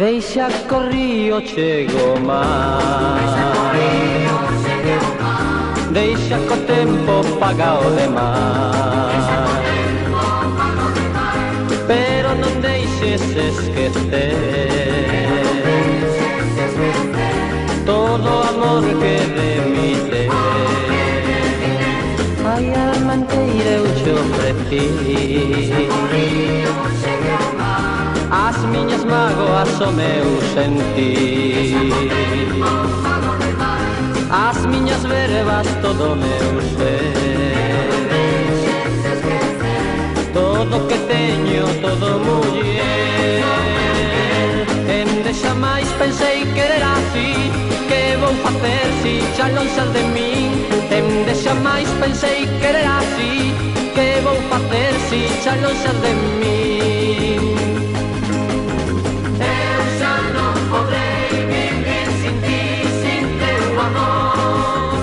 Deixa corrío chego máis, deixa co tempo paga o demais, pero non deixes esquecer todo o amor que de mi tes. Ai, alma inteira eu te ofreci as miñas mágoas, o meu sentir, as miñas verbas, todo o meu ser, todo o que teño, todo muller. De xamais pensei querer así, que vou facer si xa non sal de min? De xamais pensei querer así, que vou facer si xa non sal de min? Eu xa non podrei vivir sin ti, sin teu amor,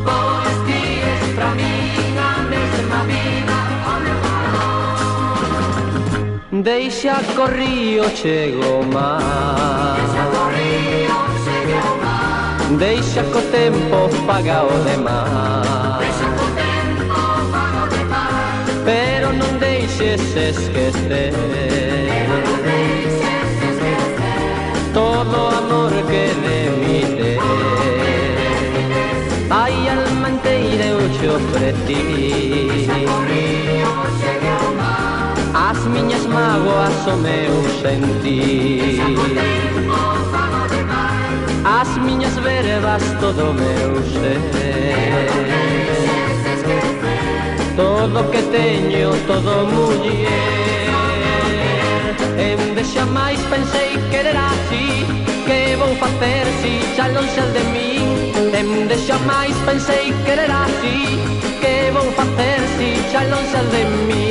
pois ti es pra min a mesma vida, o meu amor. Deixa corrío chego máis, deixa co tempo paga o demais, pero non deixes esquecer todo o amor que de mi tes. Ai, alma inteira eu te ofreci as miñas mágoas, o meu sentir, as miñas verbas, todo o meu ser, todo o que teño, todo muller. De xamais pensei querer así, que vou facer si xa non sal de min? De xamais pensei querer así, que vou facer si xa non sal de min?